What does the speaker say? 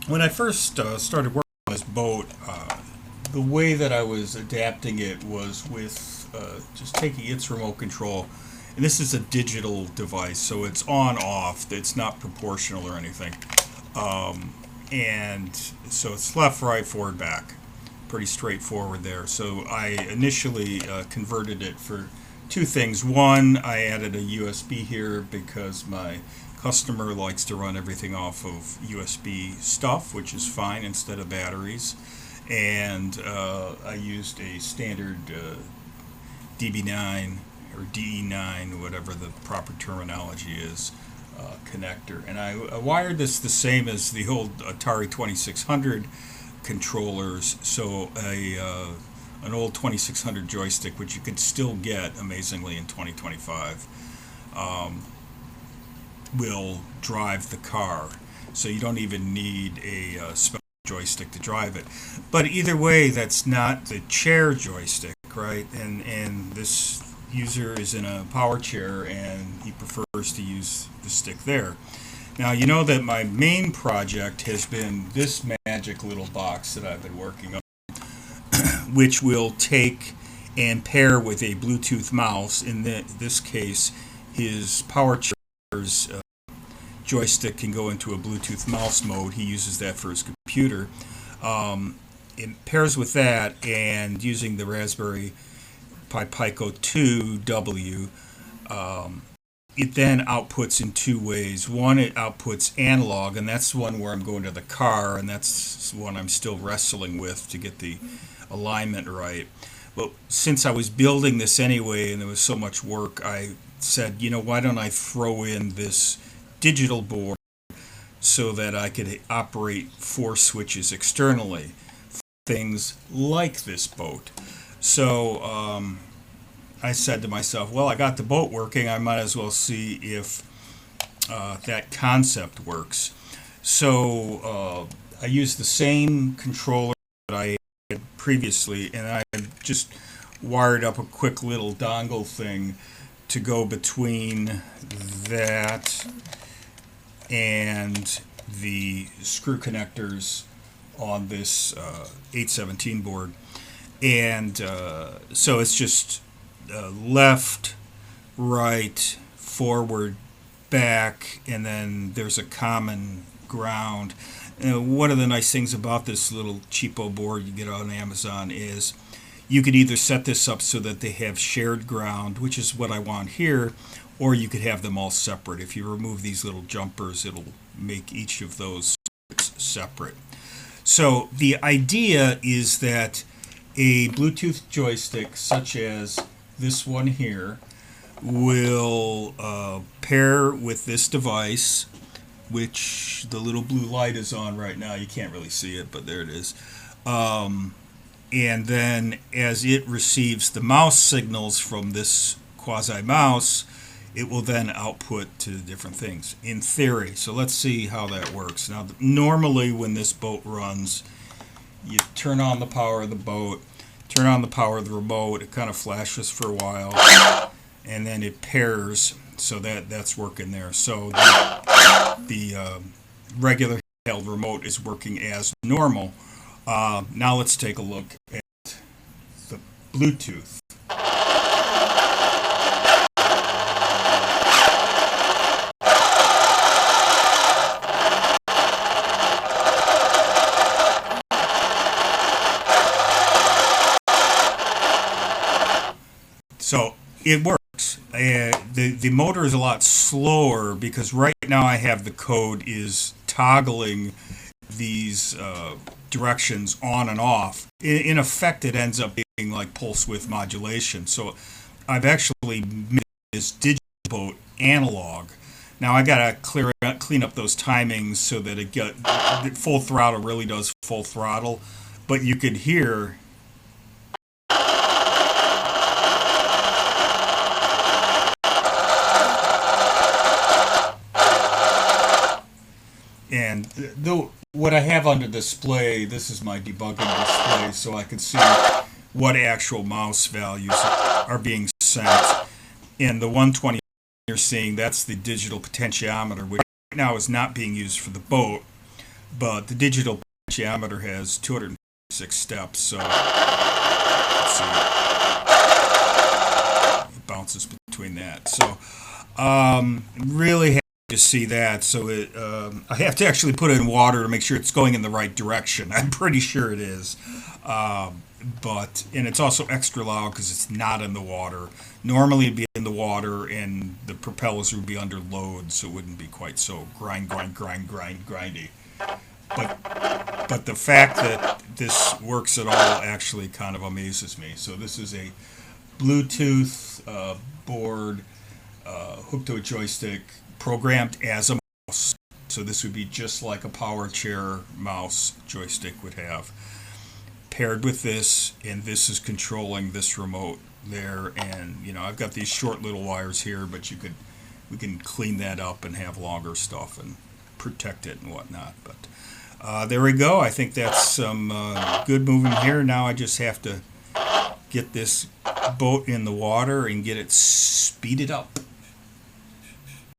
When I first started working on this boat, the way that I was adapting it was with just taking its remote control. And this is a digital device, so it's on off. It's not proportional or anything. And so it's left, right, forward, back. Pretty straightforward there. So I initially converted it for two things. One, I added a USB here because my customer likes to run everything off of USB stuff, which is fine instead of batteries. And I used a standard DB9 or DE9, whatever the proper terminology is, connector. And I wired this the same as the old Atari 2600 controllers, so an old 2600 joystick, which you can still get amazingly in 2025, will drive the car. So you don't even need a special joystick to drive it. But either way, that's not the chair joystick, right? And this user is in a power chair and he prefers to use the stick there. Now, you know that my main project has been this magic little box that I've been working on, which will take and pair with a Bluetooth mouse. In this case, his power chair's joystick can go into a Bluetooth mouse mode. He uses that for his computer. It pairs with that, and using the Raspberry Pi Pico 2W, it then outputs in two ways. One, it outputs analog, and that's the one where I'm going to the car, and that's one I'm still wrestling with to get the alignment right. But since I was building this anyway, and there was so much work, I said, why don't I throw in this digital board so that I could operate four switches externally for things like this boat. So I said to myself, well, I got the boat working, I might as well see if that concept works. So I used the same controller that I had previously, and I just wired up a quick little dongle thing to go between that and the screw connectors on this 817 board. And so it's just left, right, forward, back, and then there's a common ground. One of the nice things about this little cheapo board you get on Amazon is you could either set this up so that they have shared ground, which is what I want here, or you could have them all separate. If you remove these little jumpers, it'll make each of those separate. So the idea is that a Bluetooth joystick such as this one here will pair with this device, which the little blue light is on right now. You can't really see it, but there it is. And then as it receives the mouse signals from this quasi mouse, it will then output to different things in theory. So let's see how that works. Now, normally when this boat runs, you turn on the power of the boat, turn on the power of the remote, it kind of flashes for a while, and then it pairs, so that's working there. So the regular handheld remote is working as normal. Now let's take a look at the Bluetooth. So it works. The motor is a lot slower because right now I have the code is toggling these directions on and off. In effect, it ends up being like pulse width modulation. So I've actually made this digital boat analog. Now I gotta clean up those timings so that it get full throttle really does full throttle, but you could hear. And what I have under display, this is my debugging display, so I can see what actual mouse values are being sent. And the 120 you're seeing, that's the digital potentiometer, which right now is not being used for the boat. but the digital potentiometer has 206 steps, so let's see, it bounces between that. So really happy to see that. So I have to actually put it in water to make sure it's going in the right direction. I'm pretty sure it is. And it's also extra loud because it's not in the water. Normally it'd be in the water and the propellers would be under load, so it wouldn't be quite so grindy. But the fact that this works at all actually kind of amazes me. So this is a Bluetooth board hooked to a joystick, programmed as a mouse. So this would be just like a power chair mouse joystick would have. Paired with this, and this is controlling this remote there. And I've got these short little wires here, but we can clean that up and have longer stuff and protect it and whatnot. But there we go. I think that's some good movement here. Now I just have to get this boat in the water and get it speeded up.